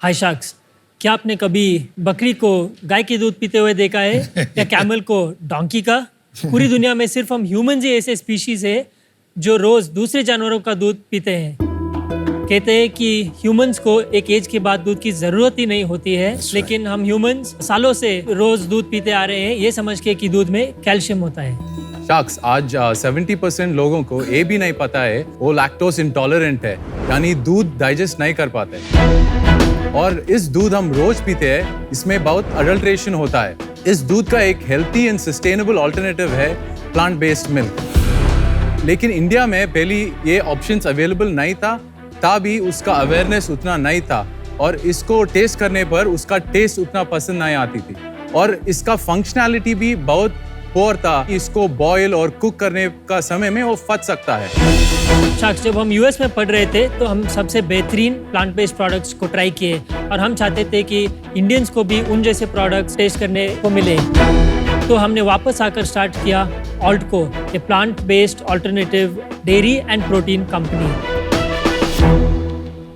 हाय sharks, क्या आपने कभी बकरी को गाय के दूध पीते हुए देखा है या कैमल को डोंकी का? पूरी दुनिया में सिर्फ हम ह्यूमंस ही ऐसे स्पीशीज है जो रोज दूसरे जानवरों का दूध पीते हैं। कहते हैं कि ह्यूमंस को एक एज के बाद दूध की जरूरत ही नहीं होती है, लेकिन हम ह्यूमंस सालों से रोज दूध पीते आ रहे हैं ये समझ के कि दूध में कैल्शियम होता है। शार्क्स, आज 70% लोगों को ये भी नहीं पता है वो लैक्टोज इंटॉलरेंट है, यानी दूध डाइजेस्ट नहीं कर पाते। और इस दूध हम रोज पीते हैं, इसमें बहुत अडल्ट्रेशन होता है। इस दूध का एक हेल्थी एंड सस्टेनेबल ऑल्टरनेटिव है प्लांट बेस्ड मिल्क। लेकिन इंडिया में पहले ये ऑप्शंस अवेलेबल नहीं था, तभी उसका अवेयरनेस उतना नहीं था और इसको टेस्ट करने पर उसका टेस्ट उतना पसंद नहीं आती थी और इसका फंक्शनैलिटी भी बहुत पुअर था। इसको बॉयल और कुक करने का समय में वो फट सकता है। शार्क्स, जब हम यूएस में पढ़ रहे थे तो हम सबसे बेहतरीन प्लांट बेस्ड प्रोडक्ट्स को ट्राई किए और हम चाहते थे कि इंडियंस को भी उन जैसे प्रोडक्ट्स टेस्ट करने को मिले। तो हमने वापस आकर स्टार्ट किया Altco, a plant based alternative dairy and protein company.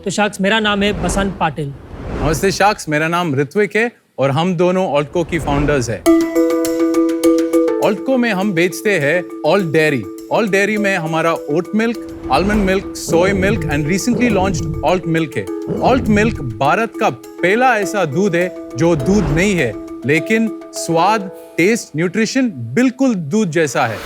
तो शार्क्स, मेरा नाम है बसंत पाटिल। नमस्ते शार्क्स, मेरा नाम ऋत्विक है और हम दोनों ऑल्टको की फाउंडर्स हैं। ऑल्टको में हम बेचते हैं ऑल्ट डेयरी। ऑल्ट डेयरी में हमारा oat milk, almond milk, soy milk and recently launched Alt milk है। ऑल्ट मिल्क भारत का पहला ऐसा दूध है जो दूध नहीं है, लेकिन स्वाद, टेस्ट, न्यूट्रिशन बिल्कुल दूध जैसा है।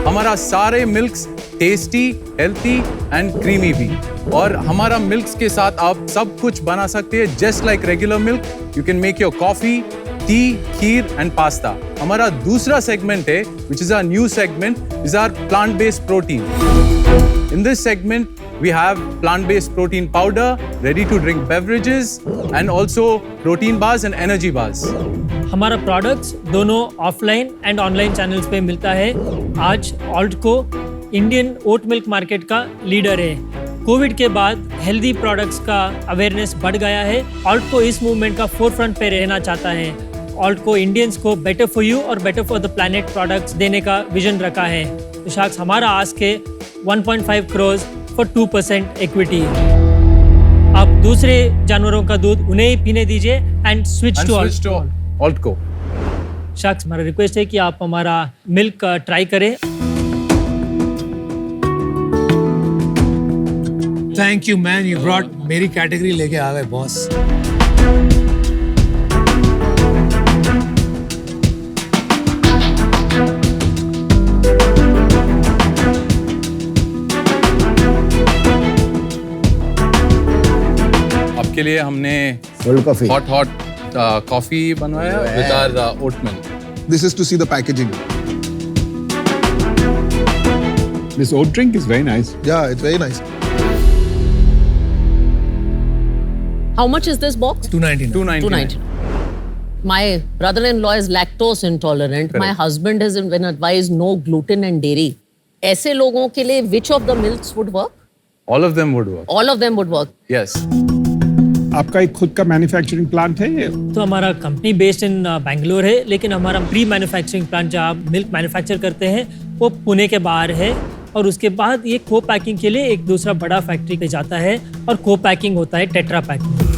हमारा सारे milks tasty, healthy and creamy भी। और हमारा मिल्क्स के साथ आप सब कुछ बना सकते हैं just like regular milk. You can make your coffee, T, kheer and pasta. हमारा दूसरा सेगमेंट है which is our new segment, is our plant-based protein. In this segment, we have plant-based protein powder, ready-to-drink beverages, and also protein bars and energy bars. हमारा products दोनों offline and online channels पे मिलता है। आज ऑल्टको Indian oat milk market का leader है। Covid के बाद हेल्दी प्रोडक्ट्स का अवेयरनेस बढ़ गया है। ऑल्टको इस मूवमेंट का फोरफ्रंट पे रहना चाहता है। ऑल्टको इंडियंस को बेटर फॉर यू और better for the planet products देने का विजन रखा है। तो शार्क्स, हमारा आस्क है 1.5 करोड़ फॉर 2% इक्विटी। आप दूसरे जानवरों का दूध उन्हें ही पीने दीजिए एंड स्विच टू ऑल्टको। शार्क्स, हमारा रिक्वेस्ट है कि आप हमारा मिल्क ट्राई करें। Thank you man, you brought मेरी कैटेगरी लेके आ गए बॉस। आपके लिए हमने हॉट कॉफी बनवाया with our oat milk. This is to see the packaging. This oat drink is very nice. Yeah, it's very nice. How much is this box? 299. My brother-in-law is lactose intolerant. Correct. My husband has been advised no gluten and dairy. ऐसे लोगों के लिए which of the milks would work? All of them would work. All of them would work. Yes. आपका एक खुद का manufacturing plant है ये? तो हमारा कंपनी बेस्ड इन बेंगलोर है, लेकिन हमारा प्री मैन्युफैक्चरिंग प्लांट जहाँ मिल्क मैन्युफैक्चर करते हैं वो पुणे के बाहर है। और उसके बाद ये को पैकिंग के लिए एक दूसरा बड़ा फैक्ट्री पे जाता है और को पैकिंग होता है टेट्रा पैकिंग।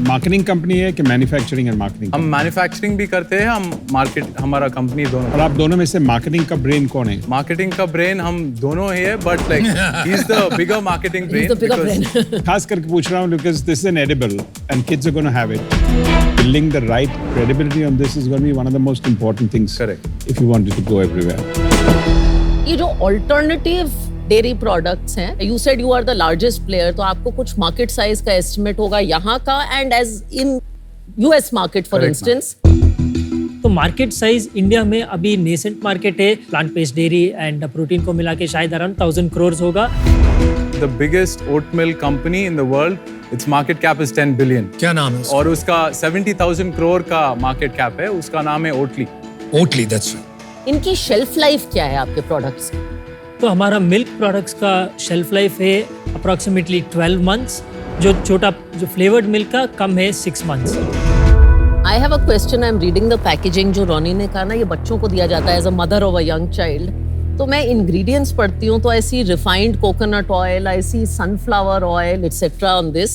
मार्केटिंग कंपनी है कि मैन्युफैक्चरिंग एंड मार्केटिंग? हम मैन्युफैक्चरिंग भी करते हैं, हम मार्केट, हमारा कंपनी दोनों। और आप दोनों में से मार्केटिंग का ब्रेन कौन है? मार्केटिंग का ब्रेन हम दोनों ही है, but like he is the bigger marketing brain. He's the bigger brain. खास करके पूछ रहा हूँ because this is an edible and kids are gonna have it. Building the right credibility on this is going to be one of the most important things. Correct. If you want it to go everywhere. ये जो alternative dairy products हैं, you said you are the largest player, तो आपको कुछ market size का estimate होगा यहाँ का and as in US market for Correct, instance. तो मार्केट साइज इंडिया में अभी नेसेंट मार्केट है। Plant based dairy and protein को मिला के शायद अराउंड 1000 करोड़ होगा। The biggest oat milk company in the world, its market cap is 10 billion. क्या नाम है उसका? और उसका 70,000 करोड़ का मार्केट कैप है। उसका नाम है ओटली। Oatly, that's right. इनकी shelf life क्या है आपके products की? तो हमारा मिल्क प्रोडक्ट्स का शेल्फ लाइफ है अप्रॉक्सीमेटली 12 मंथ्स, जो फ्लेवर्ड मिल्क का कम है 6 months. I have a question. I'm reading the packaging जो रोनी ने कहा ना, ये बच्चों को दिया जाता है as a mother of a young child. तो मैं ingredients पढ़ती हूँ तो I see refined coconut oil, I see sunflower oil, etc. on this.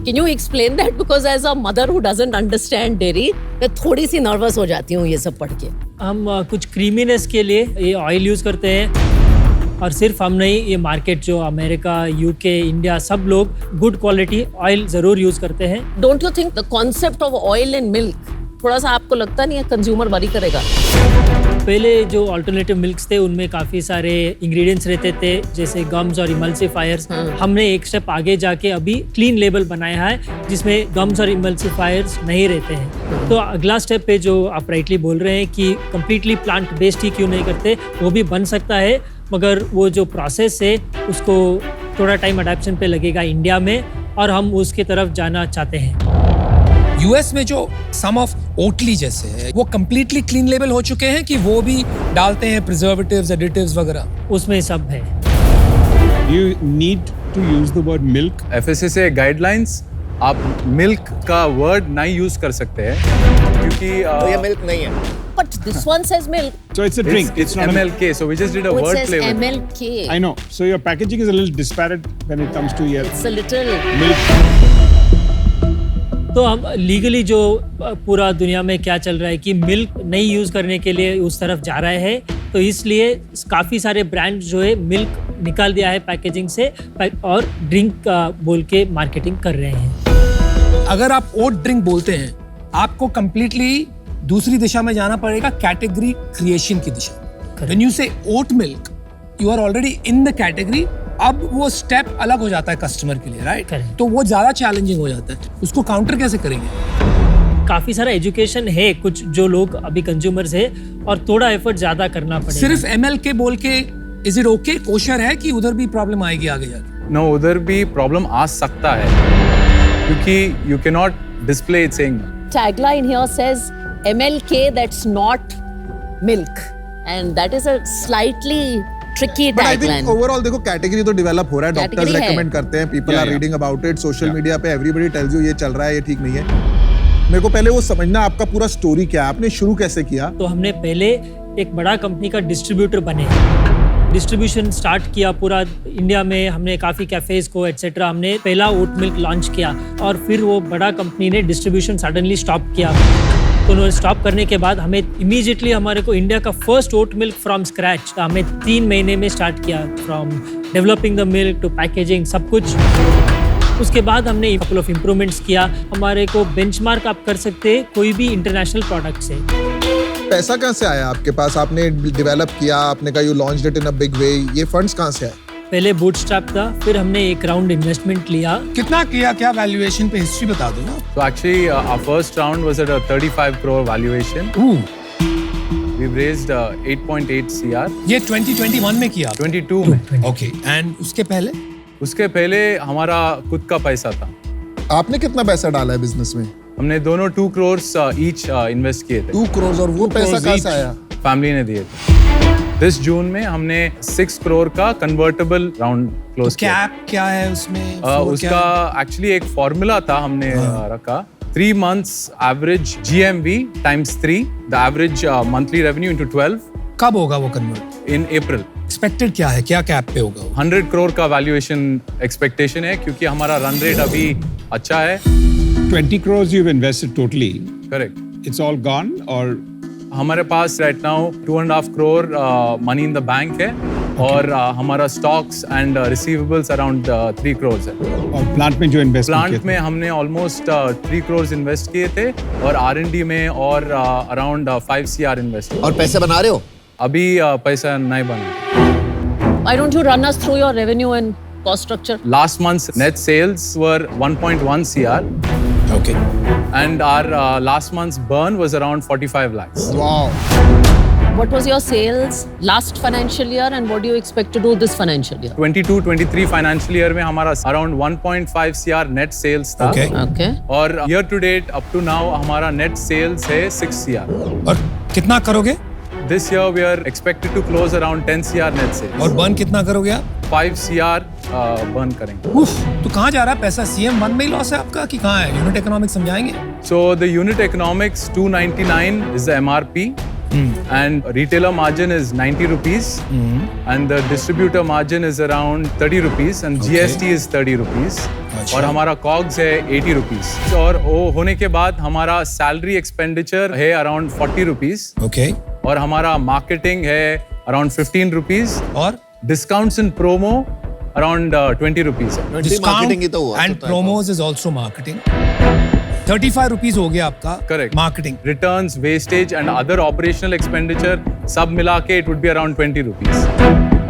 Can you explain that? Because as a mother who doesn't understand dairy, मैं थोड़ी सी nervous हो जाती हूँ ये सब पढ़ के. हम कुछ क्रीमीनेस के लिए ये ऑयल यूज़ करते हैं और सिर्फ हम नहीं, ये मार्केट जो अमेरिका, यूके, इंडिया सब लोग गुड क्वालिटी ऑयल ज़रूर यूज़ करते हैं. Don't you think the concept of oil and milk थोड़ा सा आपको लगता नहीं है कंज्यूमर वरी करेगा? पहले जो अल्टरनेटिव मिल्क्स थे उनमें काफ़ी सारे इंग्रेडिएंट्स रहते थे जैसे गम्स और इमल्सिफायर्स. हमने एक स्टेप आगे जाके अभी क्लीन लेबल बनाया है जिसमें गम्स और इमल्सिफायर्स नहीं रहते हैं. तो अगला स्टेप पे जो आप राइटली बोल रहे हैं कि कम्प्लीटली प्लांट बेस्ड ही क्यों नहीं करते, वो भी बन सकता है, मगर वो जो प्रोसेस है उसको थोड़ा टाइम अडेप्शन पे लगेगा इंडिया में और हम उसकी तरफ जाना चाहते हैं. यूएस में जो सम ऑफ ओटली जैसे है वो कंप्लीटली क्लीन लेबल हो चुके हैं कि वो भी डालते हैं प्रिजर्वेटिव्स, एडिटिव्स वगैरह? उसमें सब है. You need to use the word milk. FSSAI guidelines आप मिल्क का वर्ड नहीं यूज कर सकते हैं क्योंकि ये मिल्क नहीं है. But this one says milk. So it's a drink. it's not a MLK, so we just did a Oh, it word says play with it. MLK. I know. So your packaging is a little disparate when it comes to your It's a little. milk. तो हम legally जो पूरा दुनिया में क्या चल रहा है कि मिल्क नहीं यूज़ करने के लिए उस तरफ जा रहे हैं, तो इसलिए काफ़ी सारे ब्रांड जो है मिल्क निकाल दिया है पैकेजिंग से और ड्रिंक बोल के मार्केटिंग कर रहे हैं. अगर आप ओट ड्रिंक बोलते हैं, आपको कंप्लीटली दूसरी दिशा में जाना पड़ेगा, कैटेगरी क्रिएशन की दिशा. When you say oat milk, you are already in the category. अब वो स्टेप अलग हो जाता है कस्टमर के लिए, राइट? Correct. तो वो ज्यादा चैलेंजिंग हो जाता है. उसको काउंटर कैसे करेंगे? काफ़ी सारा एजुकेशन है कुछ जो लोग अभी कंज्यूमर्स है और थोड़ा एफर्ट ज़्यादा करना पड़ेगा. सिर्फ MLK बोल के इज इट ओके, कोशर है कि उधर भी प्रॉब्लम आएगी आगे जाके? No, उधर भी प्रॉब्लम आ सकता है क्योंकि you cannot display it saying Tagline here says MLK, that's not milk, and that is a slightly tricky But I tagline. think overall देखो कैटेगरी तो डेवलप हो रहा है, डॉक्टर्स Category है. रेकमेंड करते हैं, people are yeah. Reading about it, social media पे everybody tells you ये चल रहा है, ये ठीक नहीं है. मेरे को पहले वो समझना आपका पूरा स्टोरी क्या है, आपने शुरू कैसे किया? तो हमने पहले एक बड़ा कंपनी का डिस्ट्रीब्यूटर बने, डिस्ट्रीब्यूशन स्टार्ट किया पूरा इंडिया में. हमने काफ़ी कैफेज को एटसेट्रा हमने पहला ओट मिल्क लॉन्च किया और फिर वो बड़ा कंपनी ने डिस्ट्रीब्यूशन सडनली स्टॉप किया. तो उन्होंने स्टॉप करने के बाद हमें इमीडिएटली हमारे को इंडिया का first oat milk from scratch हमें 3 महीने में स्टार्ट किया, from developing the milk to packaging सब कुछ. उसके बाद हमने कपल ऑफ इम्प्रूवमेंट्स किया. हमारे को बेंचमार्क आप कर सकते हैं कोई भी इंटरनेशनल प्रोडक्ट से. पैसा कहाँ से आया आपके पास? आपने डेवलप किया, आपने कहा you launched it in a big way, ये फंड्स कहाँ से आए? पहले बूटस्ट्रैप था, फिर हमने एक राउंड इन्वेस्टमेंट लिया. कितना किया, क्या वैल्यूएशन पे हिस्ट्री बता दो ना. So actually, our first round was at a 35 crore valuation. We've raised 8.8 CR. ये 2021 में किया? 22 में. ओके. एंड उसके पहले? उसके पहले हमारा खुद का पैसा था. आपने कितना पैसा डाला है बिजनेस में? हमने दोनों 2 crores each इन्वेस्ट किए थे. 2 crores. और वो पैसा कहाँ से आया? फैमिली ने दिए थे. दिस जून में हमने 6 crore का कन्वर्टेबल राउंड क्लोज किया. कैप क्या है उसमें? उसका एक्चुअली एक फॉर्मूला था हमने रखा. 3 months average GMV times 3, the average monthly revenue into 12. कब होगा वो कन्वर्ट? In April. एक्सपेक्टेड क्या है, क्या कैप पे होगा वो? 100 crore का वैल्यूएशन एक्सपेक्टेशन है क्योंकि हमारा रन रेट अभी अच्छा है. 20 crores you've invested totally. Correct. It's all gone or हमारे पास right now 2.5 crore money in the bank है और हमारा stocks and receivables around 3 crores है. और प्लांट में जो इन्वेस्टमेंट प्लांट में हमने ऑलमोस्ट 3 crores इन्वेस्ट किए थे और R&D में और अराउंड 5 CR इन्वेस्ट. और पैसे बना रहे हो? अभी पैसा नहीं बना. Why don't you run us through your revenue and cost structure? Last month's net sales were 1.1 CR. Okay. And our last month's burn was around 45 lakhs. Wow. What was your sales last financial year and what do you expect to do this financial year? 22-23 financial year में हमारा around 1.5 CR net sales था. Okay. Okay. और year to date up to now हमारा net sales है 6 CR. और कितना करोगे? This year we are expected to close around 10 CR net sales. और बर्न कितना करोगे आप? 5 CR burn करेंगे. उफ, तो कहाँ जा रहा है पैसा? CM1 में ही लॉस है आपका कि कहाँ है? यूनिट इकोनॉमिक्स समझाएंगे? So the unit economics 299 is the MRP. and retailer margin is 90 rupees and the distributor margin is around 30 rupees and GST is 30 rupees और हमारा COGS है 80 rupees और वो होने के बाद हमारा salary expenditure है around 40 rupees Okay. और हमारा marketing है around 15 rupees और discounts in promo around 20 rupees है। marketing ही तो हुआ, and तो promos is also marketing. 35 rupees हो गया आपका Correct. marketing. Returns, wastage and other operational expenditure सब मिला के it would be around 20 rupees.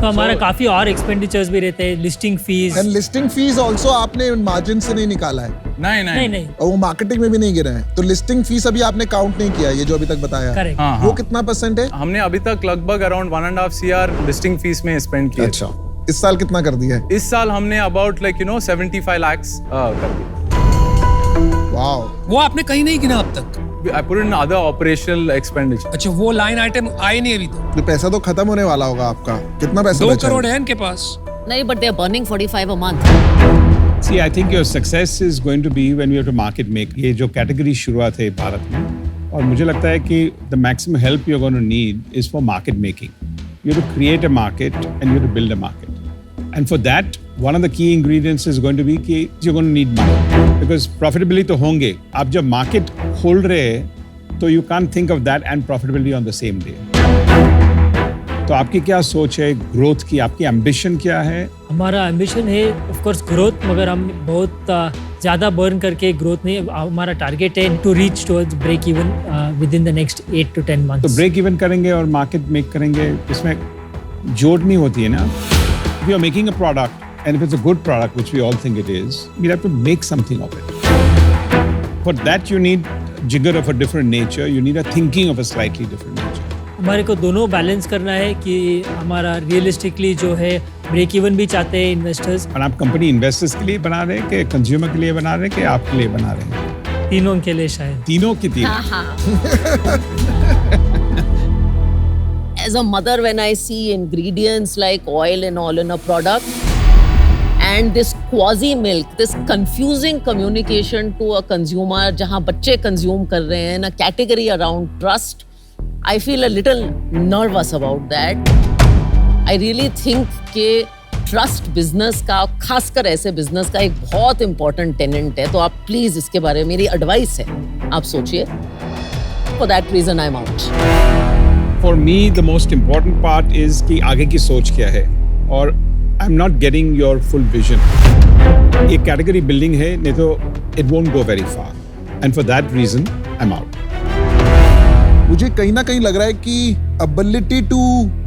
तो हमारा काफी और एक्सपेंडिचर्स भी रहते हैं, listing fees. And listing fees also आपने मार्जिन से नहीं निकाला है नहीं नहीं नहीं, और वो मार्केटिंग में भी नहीं गिरा है, तो लिस्टिंग फीस अभी आपने काउंट नहीं किया, ये जो अभी तक बताया। करेक्ट। हाँ, वो हाँ। कितना परसेंट है? हमने अभी तक लगभग अराउंड 1.5 CR लिस्टिंग फीस में स्पेंड किया। अच्छा, इस साल कितना कर दिया है? इस साल हमने अबाउट 75 lakhs कर दिया। वाओ, वो आपने कहीं नहीं गिना अब तक। I put in other operational expenditure. अच्छा, वो लाइन आइटम आए नहीं अभी तक। तो पैसा तो खत्म होने वाला होगा आपका, कितना पैसा 2 बचा करोड़ है इनके पास। नहीं, but they're burning 45 a month. See, I think your success is going to be when you have to market make. ये जो category शुरुआत है भारत में, और मुझे लगता है कि the maximum help you're going to need is for market making. You have to create a market and you have to build a market. And for that, one of the key ingredients is going to be कि you're going to need money. Because profitability तो होंगे. आप जब market खोल रहे हैं, तो you can't think of that and profitability on the same day. तो आपकी क्या सोच है ग्रोथ की, आपकी एम्बिशन क्या है? हमारा एम्बिशन है ऑफ कोर्स ग्रोथ, मगर हम बहुत ज़्यादा बर्न करके ग्रोथ नहीं। हमारा टारगेट है to reach towards break even within the next 8 to 10 months। तो ब्रेक इवन करेंगे और मार्केट मेक करेंगे, इसमें जोड़नी होती है ना। If you are making a product and if it's a good product, which we all think it is, you have to make something of it. For that you need jigger of a different nature, you need a thinking of a slightly different nature. हमारे को दोनों balance करना है कि हमारा realistically जो है break even भी चाहते हैं इन्वेस्टर्स। और आप कंपनी इन्वेस्टर्स के लिए बना रहे हैं कि कंज्यूमर के लिए बना रहे हैं कि आपके लिए बना रहे हैं? तीनों के लिए शायद। तीनों की तीन। As a mother, when I see ingredients like oil and all in a product and this quasi milk, this confusing communication to a consumer जहाँ बच्चे consume कर रहे हैं, a category around trust, I feel a little nervous about that. I really think कि trust business का, खासकर ऐसे business का एक बहुत important tenant है, तो आप please इसके बारे में मेरी advice है, आप सोचिए। For that reason I'm out. For me, the most important part is कि आगे की सोच क्या है, और I'm not getting your full vision. ये category building है, नहीं तो it won't go very far. And for that reason, I'm out. मुझे कहीं ना कहीं लग रहा है कि ability to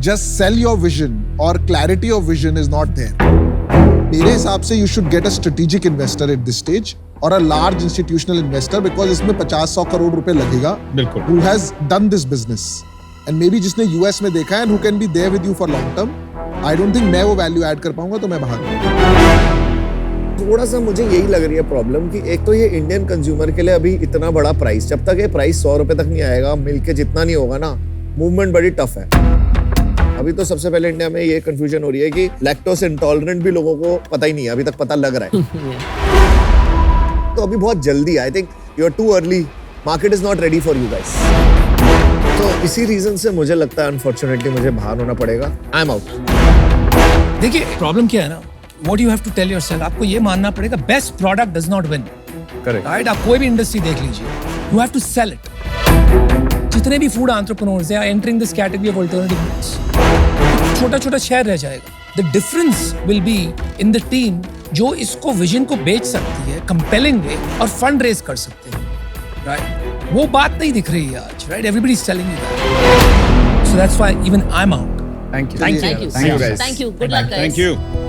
just sell your vision और clarity of vision is not there. मेरे हिसाब से you should get a strategic investor at this stage or a large institutional investor because इसमें 50-100 करोड़ रुपए लगेगा. बिल्कुल. Who has done this business and maybe जिसने US में देखा है and who can be there with you for long term. I don't think मैं वो value add कर पाऊंगा, तो मैं बाहर। थोड़ा सा मुझे यही लग रही है प्रॉब्लम कि एक तो ये इंडियन कंज्यूमर के लिए अभी इतना बड़ा प्राइस, जब तक ये प्राइस 100 रुपए तक नहीं आएगा, मिल्क के जितना नहीं होगा ना, मूवमेंट बड़ी टफ है। अभी तो सबसे पहले इंडिया में ये कंफ्यूजन हो रही है कि लैक्टोस इंटॉलरेंट भी लोगों को पता ही नहीं है, अभी तक पता लग रहा है। तो अभी बहुत जल्दी, I think you are too early, market is not ready for you guys. तो इसी रीजन से मुझे लगता है अनफॉर्चुनेटली मुझे बाहर होना पड़ेगा। I am out. देखिए प्रॉब्लम क्या है ना, what you have to tell yourself, आपको ये मानना पड़ेगा best product does not win. Correct. Right, आप कोई भी इंडस्ट्री देख लीजिए, you have to sell it. जितने भी फूड एंटरप्रेन्योर्स हैं entering this category of alternative foods, छोटा छोटा शेयर रह जाएगा। The difference will be in the team जो इसको विजन को बेच सकती है कंपेलिंग वे और फंड रेज कर सकते हैं। राइट, वो बात नहीं दिख रही है आज। Right, everybody is telling you that, so that's why even I am out. Thank you. Thank you. Thank you, guys. Thank you. Good luck, guys. Thank you.